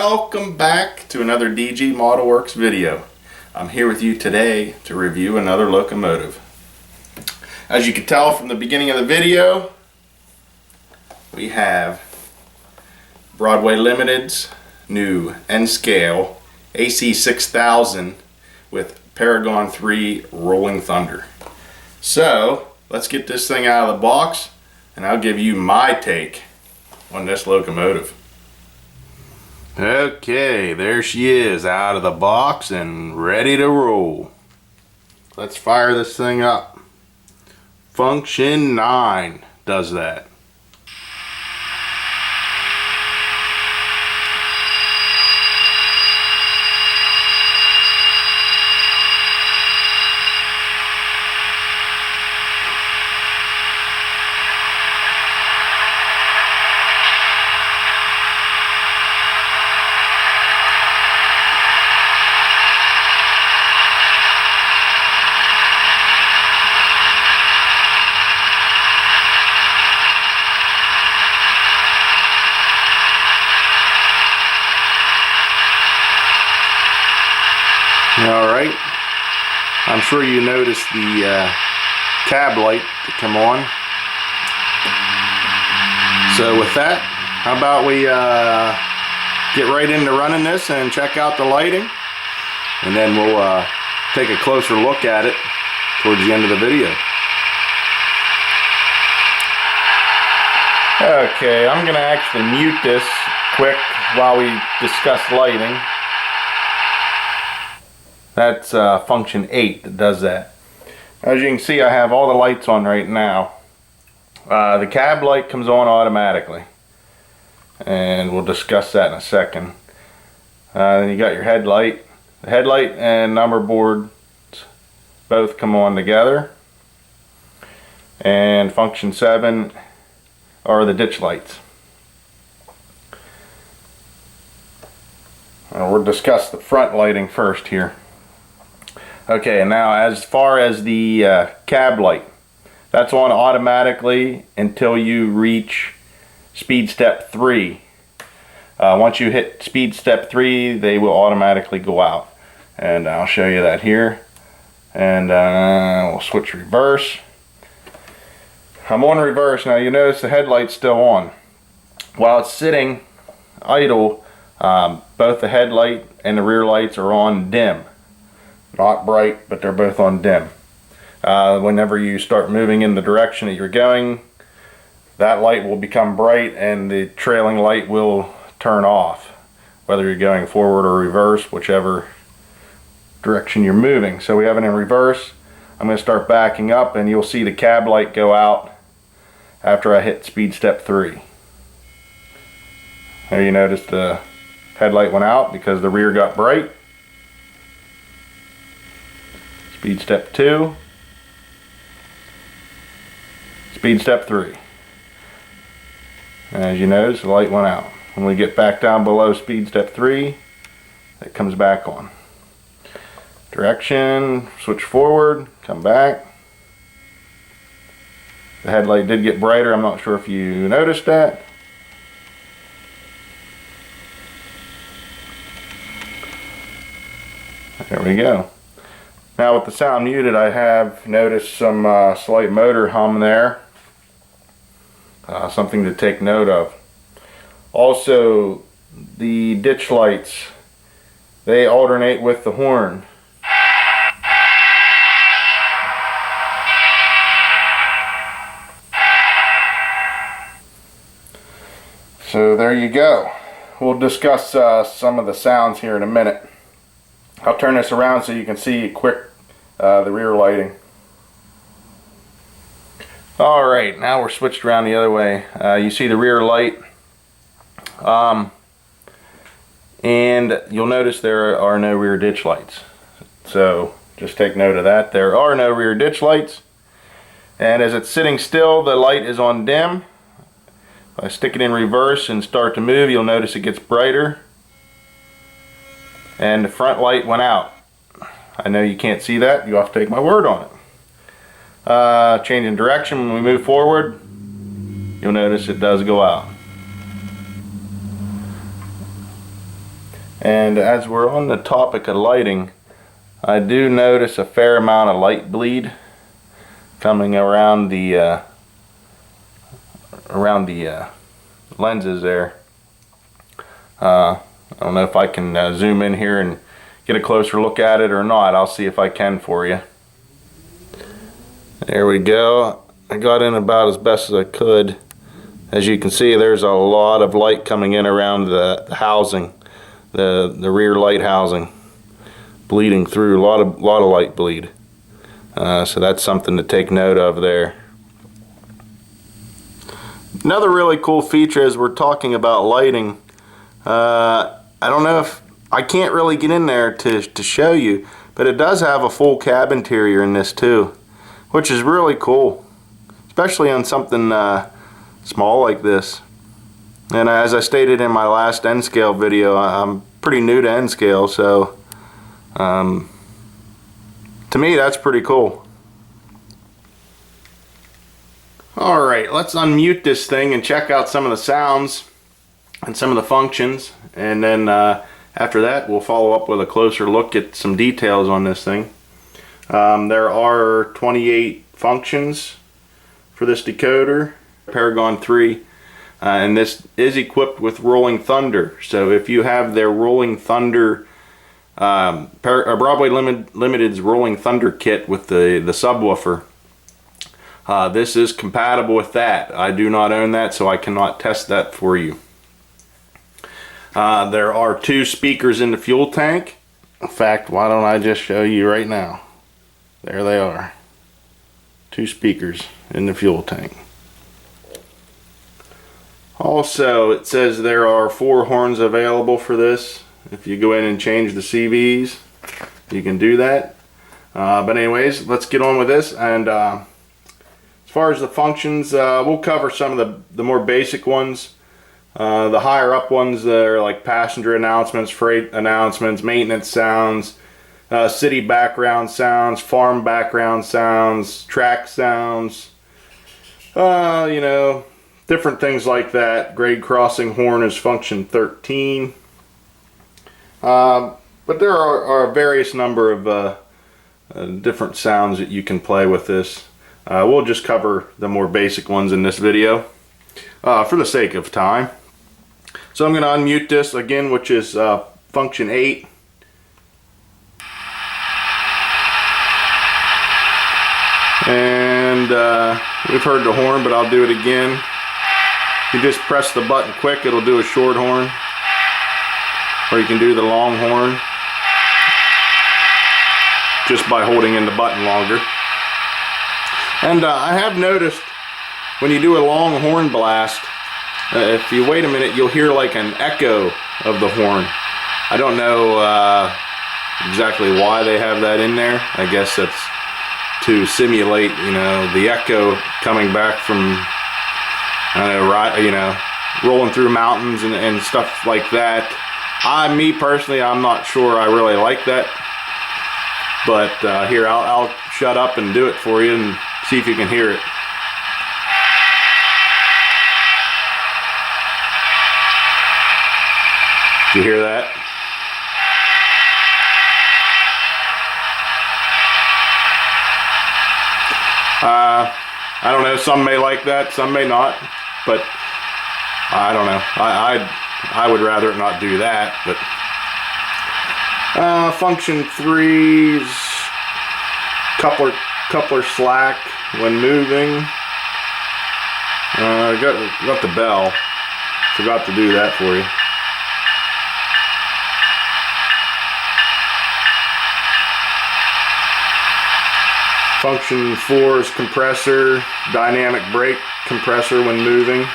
Welcome back to another DG Model Works video. I'm here with you today to review another locomotive. As you can tell from the beginning of the video, we have Broadway Limited's new N-Scale AC6000 with Paragon 3 Rolling Thunder. So let's get this thing out of the box and I'll give you my take on this locomotive. Okay, there she is out of the box and ready to roll. Let's fire this thing up. Function 9 does that. Alright, I'm sure you noticed the cab light to come on. So with that, how about we get right into running this and check out the lighting, and then we'll take a closer look at it towards the end of the video. Okay, I'm going to actually mute this quick while we discuss lighting. That's function 8 that does that. As you can see, I have all the lights on right now. The cab light comes on automatically, and we'll discuss that in a second. Then you got your headlight. The headlight and number boards both come on together. And function 7 are the ditch lights. We'll discuss the front lighting first here. Okay, and now as far as the cab light, that's on automatically until you reach speed step 3. Once you hit speed step 3, they will automatically go out, and I'll show you that here. And we'll switch reverse. I'm on reverse now. You notice the headlight's still on while it's sitting idle. Both the headlight and the rear lights are on dim. Not bright, but they're both on dim. Whenever you start moving in the direction that you're going, that light will become bright and the trailing light will turn off, whether you're going forward or reverse, whichever direction you're moving. So we have it in reverse. I'm going to start backing up and you'll see the cab light go out after I hit speed step 3. There you notice the headlight went out because the rear got bright. Speed step 2, speed step 3. And as you notice, the light went out. When we get back down below speed step 3, it comes back on. Direction, switch forward, come back. The headlight did get brighter. I'm not sure if you noticed that. There we go. Now with the sound muted, I have noticed some slight motor hum there. Something to take note of. Also, the ditch lights, they alternate with the horn. So there you go. We'll discuss some of the sounds here in a minute. I'll turn this around so you can see quick the rear lighting. Alright, now we're switched around the other way. You see the rear light, and you'll notice there are no rear ditch lights. So just take note of that. There are no rear ditch lights, and as it's sitting still, the light is on dim. If I stick it in reverse and start to move, you'll notice it gets brighter. And the front light went out. I know you can't see that. You have to take my word on it. Changing direction when we move forward, you'll notice it does go out. And as we're on the topic of lighting, I do notice a fair amount of light bleed coming around the lenses there. I don't know if I can zoom in here and get a closer look at it or not. I'll see if I can for you. There we go. I got in about as best as I could. As you can see, there's a lot of light coming in around the housing, the rear light housing, bleeding through. A lot of light bleed. So that's something to take note of there. Another really cool feature as we're talking about lighting, I don't know if I can't really get in there to show you, but it does have a full cab interior in this too, which is really cool, especially on something small like this. And as I stated in my last N-scale video, I'm pretty new to N-scale, so to me that's pretty cool. Alright, let's unmute this thing and check out some of the sounds and some of the functions, and then after that we'll follow up with a closer look at some details on this thing. There are 28 functions for this decoder, Paragon 3, and this is equipped with Rolling Thunder. So if you have their Rolling Thunder, Broadway Limited's Rolling Thunder kit with the subwoofer, this is compatible with that. I do not own that, so I cannot test that for you. There are 2 speakers in the fuel tank. In fact, why don't I just show you right now? There they are. 2 speakers in the fuel tank. Also, it says there are 4 horns available for this. If you go in and change the CVs, you can do that. But anyways, let's get on with this. And as far as the functions, we'll cover some of the more basic ones. The higher up ones that are like passenger announcements, freight announcements, maintenance sounds, city background sounds, farm background sounds, track sounds, you know, different things like that. Grade crossing horn is function 13. But there are a various number of different sounds that you can play with this. We'll just cover the more basic ones in this video for the sake of time. So I'm going to unmute this again, which is function 8. And we've heard the horn, but I'll do it again. You just press the button quick, it'll do a short horn, or you can do the long horn just by holding in the button longer. And I have noticed when you do a long horn blast, if you wait a minute, you'll hear like an echo of the horn. I don't know exactly why they have that in there. I guess that's to simulate, you know, the echo coming back from, I don't know, right, you know, rolling through mountains and stuff like that. Me personally, I'm not sure I really like that. But here, I'll shut up and do it for you and see if you can hear it. Did you hear that? I don't know, some may like that, some may not, but I don't know. I would rather not do that, but function 3's coupler slack when moving. Got the bell. Forgot to do that for you. Function 4 is compressor, dynamic brake compressor when moving.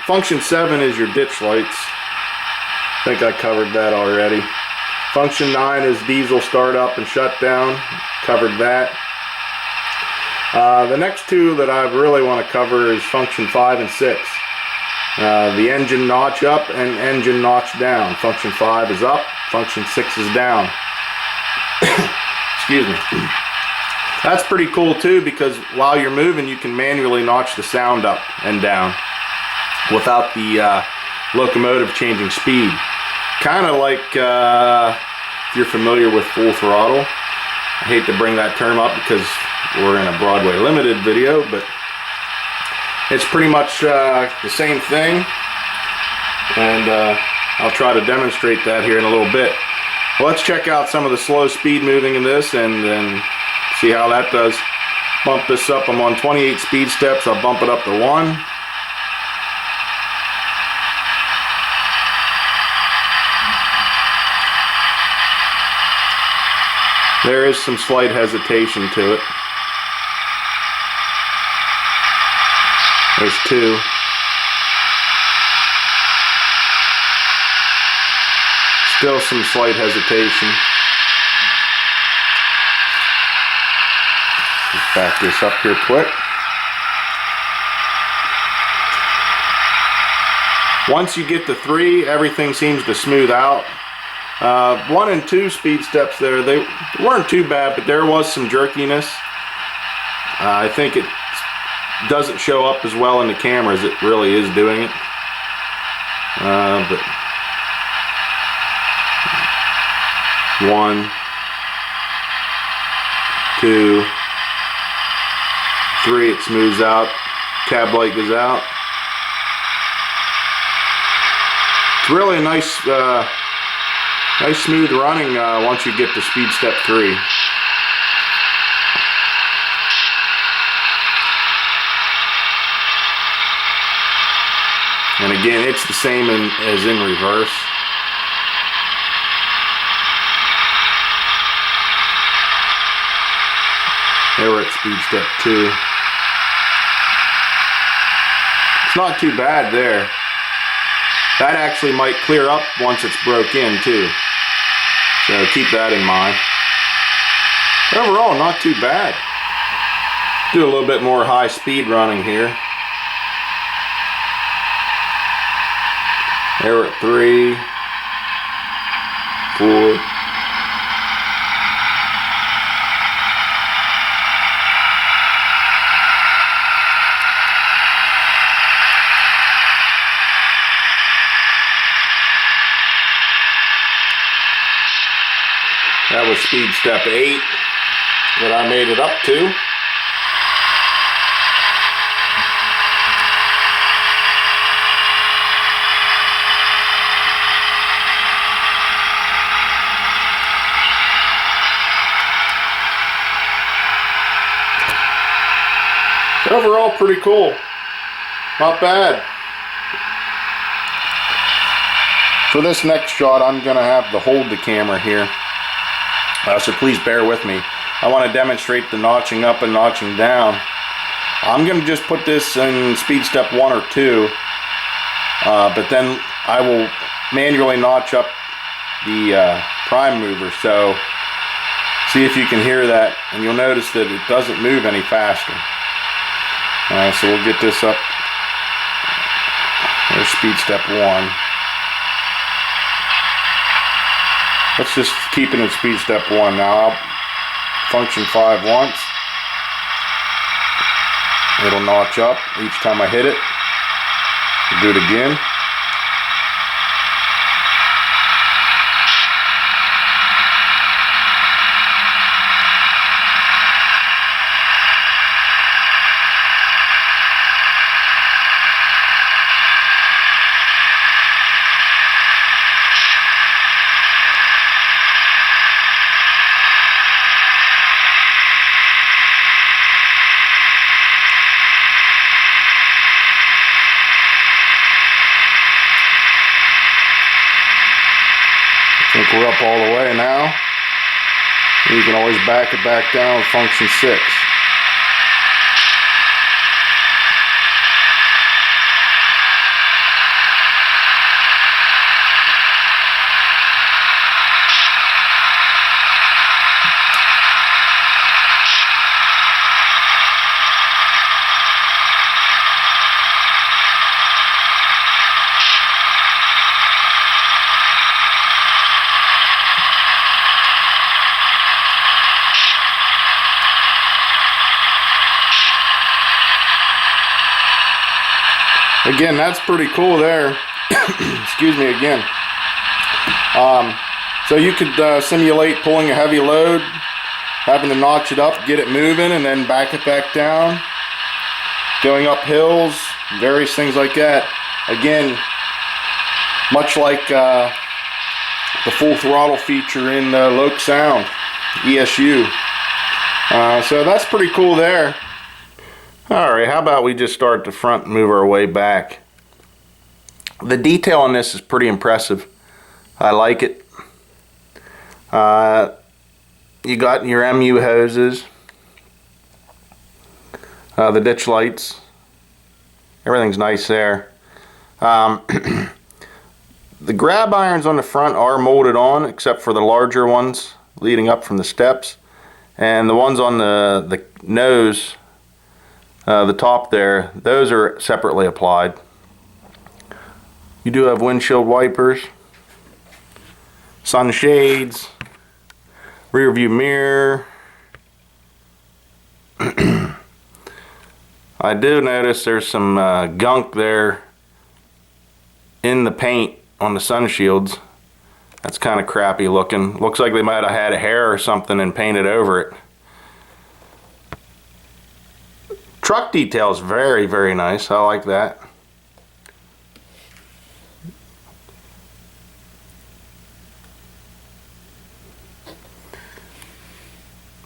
Function 7 is your ditch lights. I think I covered that already. Function 9 is diesel startup and shutdown. Covered that. The next 2 that I really want to cover is function 5 and 6. The engine notch up and engine notch down. Function 5 is up, function 6 is down. Excuse me. That's pretty cool too, because while you're moving you can manually notch the sound up and down without the locomotive changing speed. Kind of like if you're familiar with full throttle. I hate to bring that term up because we're in a Broadway limited video, but it's pretty much the same thing, and I'll try to demonstrate that here in a little bit. Well, let's check out some of the slow speed moving in this and then see how that does. Bump this up. I'm on 28 speed steps. I'll bump it up to 1. There is some slight hesitation to it. There's 2. Still some slight hesitation. Just back this up here quick. Once you get to 3, everything seems to smooth out. 1 and 2 speed steps there, they weren't too bad, but there was some jerkiness. I think it doesn't show up as well in the camera as it really is doing it. But 1, 2, 3, it smooths out. Cab light goes out. It's really a nice smooth running once you get to speed step 3. And again, it's the same as in reverse. There we're at speed step 2. It's not too bad there. That actually might clear up once it's broke in too. So keep that in mind. Overall, not too bad. Do a little bit more high speed running here. There we're at 3, 4. That was speed step 8 that I made it up to. Overall, pretty cool. Not bad. For this next shot, I'm going to have to hold the camera here. So please bear with me. I want to demonstrate the notching up and notching down. I'm going to just put this in speed step 1 or 2, but then I will manually notch up the prime mover. So see if you can hear that, and you'll notice that it doesn't move any faster. So we'll get this up. There's speed step 1. Let's just keep it in speed step 1 now. I'll function 5 once. It'll notch up each time I hit it. We'll do it again. I think we're up all the way now. You can always back it back down with function 6. Again, that's pretty cool there. Excuse me again. So you could simulate pulling a heavy load, having to notch it up, get it moving, and then back it back down, going up hills, various things like that. Again, much like the full throttle feature in Loke Sound ESU. So that's pretty cool there. Alright, how about we just start at the front and move our way back. The detail on this is pretty impressive. I like it. You got your MU hoses, the ditch lights, everything's nice there. The grab irons on the front are molded on, except for the larger ones leading up from the steps, and the ones on the nose, the top there, those are separately applied. You do have windshield wipers, sunshades, rear view mirror. I do notice there's some gunk there in the paint on the sun shields. That's kind of crappy looking. Looks like they might have had a hair or something and painted over it. Truck detail is very, very nice. I like that.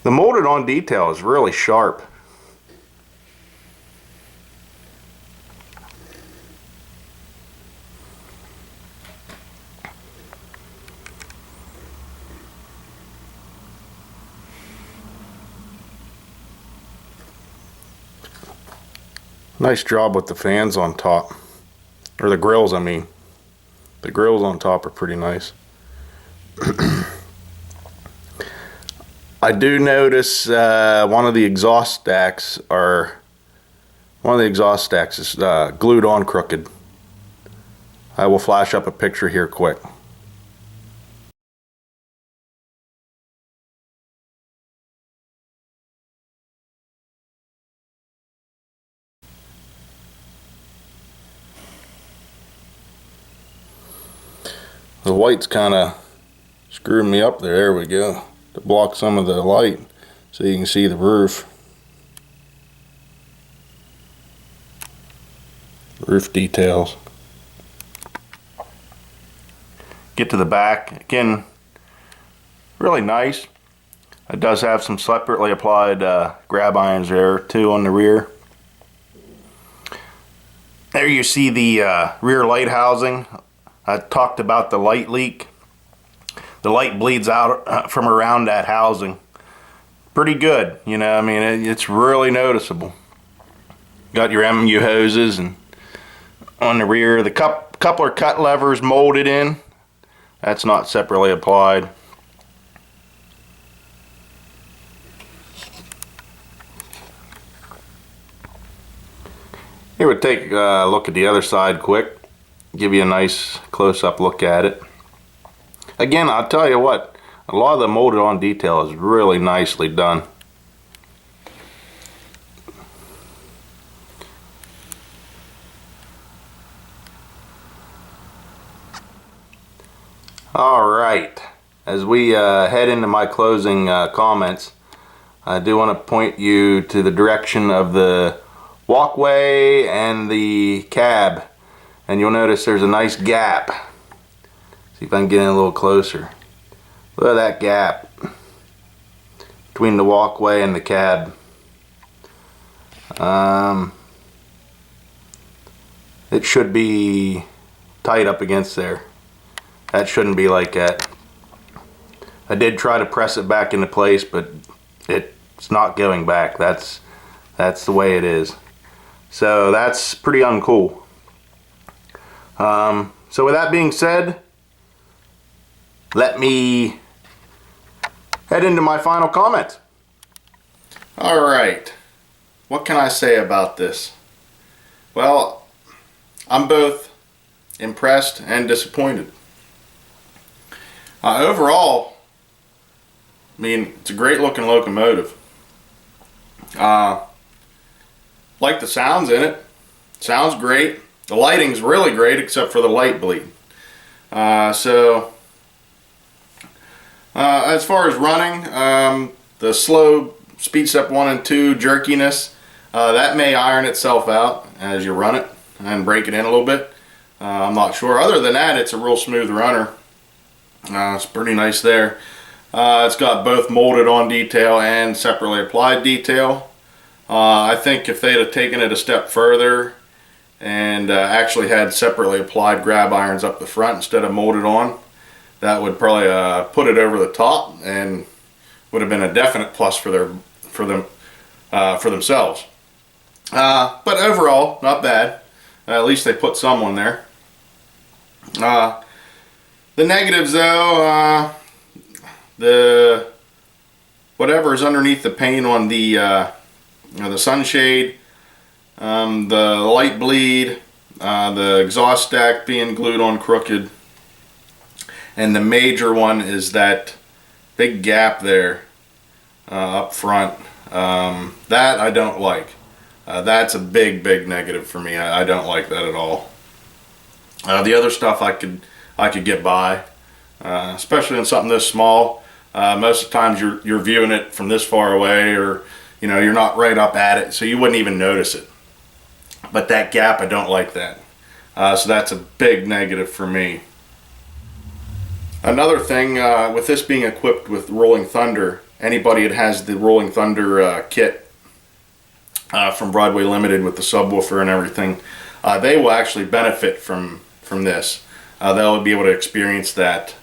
The molded on detail is really sharp. Nice job with the fans on top, or the grills, I mean. The grills on top are pretty nice. I do notice one of the exhaust stacks is glued on crooked. I will flash up a picture here quick. The white's kind of screwing me up there. There we go. To block some of the light so you can see the roof. Roof details. Get to the back. Again, really nice. It does have some separately applied grab irons there too on the rear. There you see the rear light housing. I talked about the light leak. The light bleeds out from around that housing. Pretty good, you know, I mean, it's really noticeable. Got your MU hoses, and on the rear, the coupler cut levers molded in. That's not separately applied. Here we'll take a look at the other side quick. Give you a nice close-up look at it. Again, I'll tell you what, a lot of the molded on detail is really nicely done. Alright, as we head into my closing comments, I do want to point you to the direction of the walkway and the cab. And you'll notice there's a nice gap. See if I can get in a little closer. Look at that gap between the walkway and the cab. It should be tight up against there. That shouldn't be like that. I did try to press it back into place, but it's not going back. That's the way it is. So that's pretty uncool. So with that being said, let me head into my final comments. Alright, what can I say about this? Well, I'm both impressed and disappointed. Overall, I mean, it's a great looking locomotive. Like the sounds in it. Sounds great. The lighting's really great except for the light bleed. As far as running, the slow speed step 1 and 2 jerkiness, that may iron itself out as you run it and break it in a little bit. I'm not sure. Other than that, it's a real smooth runner. It's pretty nice there. It's got both molded on detail and separately applied detail. I think if they'd have taken it a step further and actually had separately applied grab irons up the front instead of molded on, that would probably put it over the top and would have been a definite plus for themselves. But overall, not bad. At least they put someone there. The negatives, though, the whatever is underneath the paint on the sunshade, the light bleed, the exhaust stack being glued on crooked, and the major one is that big gap there up front. That I don't like. That's a big negative for me. I don't like that at all. The other stuff I could get by, especially on something this small. Most of the times you're viewing it from this far away, or you're not right up at it, so you wouldn't even notice it. But that gap, I don't like that. So that's a big negative for me. Another thing, with this being equipped with Rolling Thunder, anybody that has the Rolling Thunder kit from Broadway Limited with the subwoofer and everything, they will actually benefit from this. They'll be able to experience that.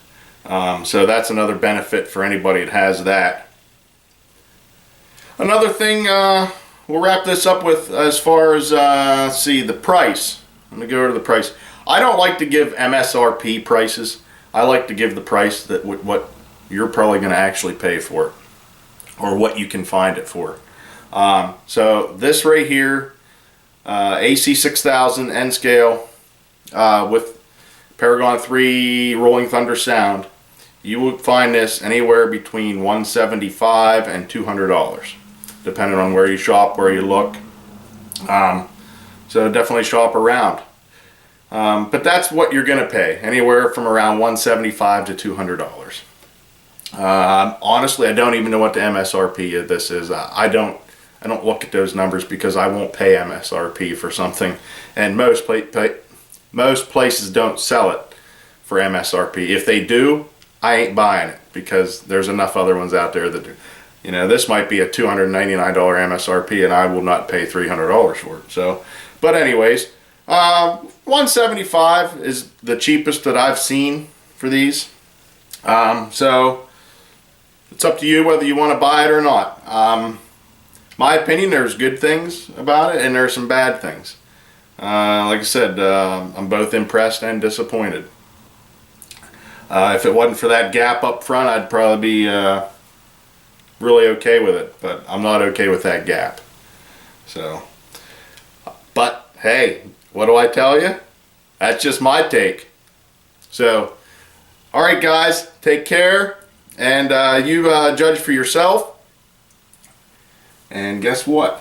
So that's another benefit for anybody that has that. Another thing we'll wrap this up with, as far as let's see, the price. Let me go over to the price. I don't like to give MSRP prices. I like to give the price that what you're probably going to actually pay for it, or what you can find it for. So this right here, AC6000 N scale with Paragon 3 Rolling Thunder sound, you will find this anywhere between $175 and $200, depending on where you shop, where you look. So definitely shop around. But that's what you're going to pay, anywhere from around $175 to $200. Honestly, I don't even know what the MSRP of this is. I don't look at those numbers because I won't pay MSRP for something, and most places don't sell it for MSRP. If they do, I ain't buying it, because there's enough other ones out there that do. This might be a $299 MSRP, and I will not pay $300 for it. So, but anyways, $175 is the cheapest that I've seen for these. So it's up to you whether you want to buy it or not. My opinion, there's good things about it and there's some bad things. Like I said, I'm both impressed and disappointed. If it wasn't for that gap up front, I'd probably be really okay with it, but I'm not okay with that gap. So, but hey, what do I tell you? That's just my take. So, alright guys, take care, and you judge for yourself. And guess what?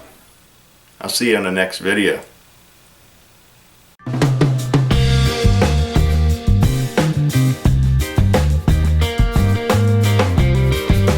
I'll see you in the next video.